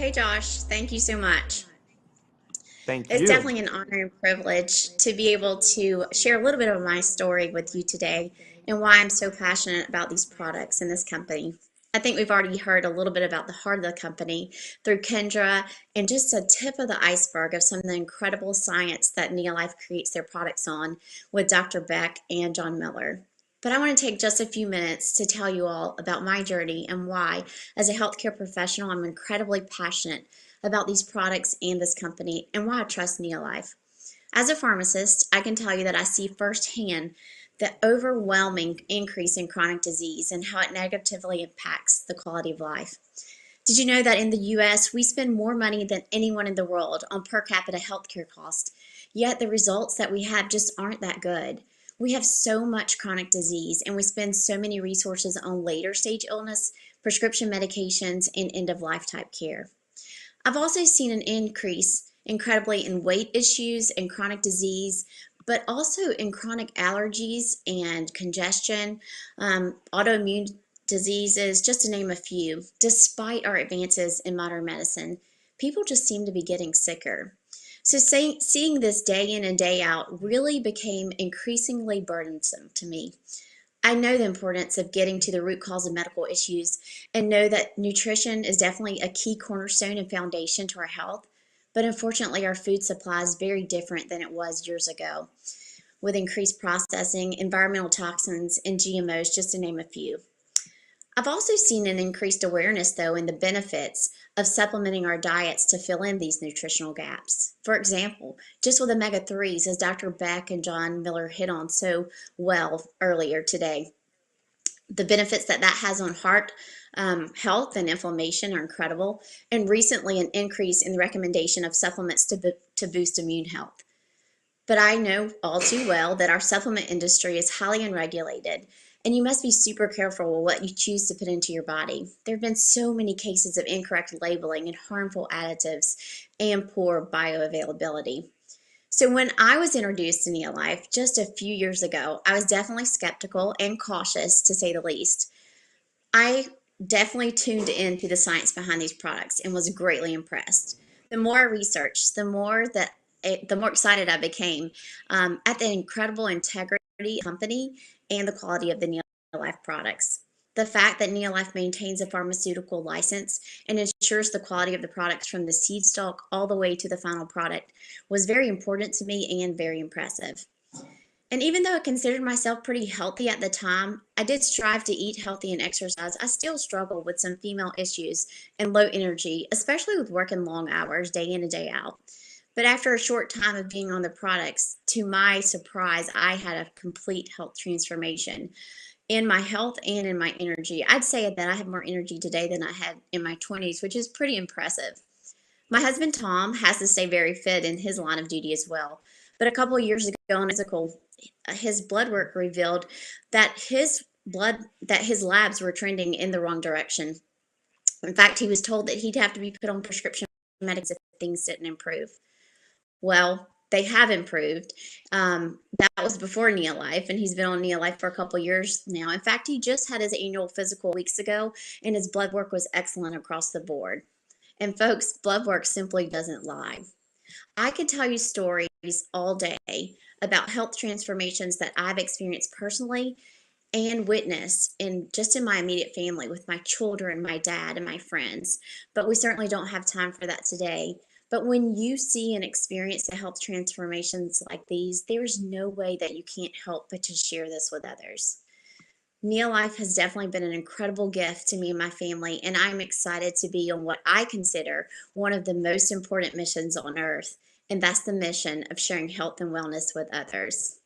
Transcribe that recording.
Hey Josh, thank you so much. Thank It's you. definitely an honor and privilege to be able to share a little bit of my story with you today and why I'm so passionate about these products and this company. I think we've already heard a little bit about the heart of the company through Kendra and just a tip of the iceberg of some of the incredible science that Neolife creates their products on with Dr. Beck and John Miller. But I want to take just a few minutes to tell you all about my journey and why, as a healthcare professional, I'm incredibly passionate about these products and this company and why I trust Neolife. As a pharmacist, I can tell you that I see firsthand the overwhelming increase in chronic disease and how it negatively impacts the quality of life. Did you know that in the US, we spend more money than anyone in the world on per capita healthcare costs, yet the results that we have just aren't that good? We have so much chronic disease and we spend so many resources on later stage illness, prescription medications, and end of life type care. I've also seen an increase incredibly in weight issues and chronic disease, but also in chronic allergies and congestion, autoimmune diseases, just to name a few. Despite our advances in modern medicine, people just seem to be getting sicker. So seeing this day in and day out really became increasingly burdensome to me. I know the importance of getting to the root cause of medical issues and know that nutrition is definitely a key cornerstone and foundation to our health. But unfortunately, our food supply is very different than it was years ago, with increased processing, environmental toxins, and GMOs, just to name a few. I've also seen an increased awareness, though, in the benefits of supplementing our diets to fill in these nutritional gaps. For example, just with omega 3s, as Dr. Beck and John Miller hit on so well earlier today, the benefits that that has on heart health and inflammation are incredible. And recently, an increase in the recommendation of supplements to boost immune health. But I know all too well that our supplement industry is highly unregulated, and you must be super careful with what you choose to put into your body. There have been so many cases of incorrect labeling and harmful additives and poor bioavailability. So when I was introduced to Neolife just a few years ago, I was definitely skeptical and cautious, to say the least. I definitely tuned into the science behind these products and was greatly impressed. The more I researched, the more excited I became at the incredible integrity of the company and the quality of the Neolife products. The fact that Neolife maintains a pharmaceutical license and ensures the quality of the products from the seed stock all the way to the final product was very important to me and very impressive. And even though I considered myself pretty healthy at the time, I did strive to eat healthy and exercise. I still struggle with some female issues and low energy, especially with working long hours day in and day out. But after a short time of being on the products, to my surprise, I had a complete health transformation in my health and in my energy. I'd say that I have more energy today than I had in my 20s, which is pretty impressive. My husband Tom has to stay very fit in his line of duty as well. But a couple of years ago on physical, his blood work revealed that his labs were trending in the wrong direction. In fact, he was told that he'd have to be put on prescription medications if things didn't improve. Well, they have improved. That was before Neolife, and he's been on Neolife for a couple of years now. In fact, he just had his annual physical weeks ago, and his blood work was excellent across the board. And folks, blood work simply doesn't lie. I could tell you stories all day about health transformations that I've experienced personally and witnessed in my immediate family with my children, my dad, and my friends. But we certainly don't have time for that today. But when you see and experience the health transformations like these, there's no way that you can't help but to share this with others. Neolife has definitely been an incredible gift to me and my family, and I'm excited to be on what I consider one of the most important missions on earth, and that's the mission of sharing health and wellness with others.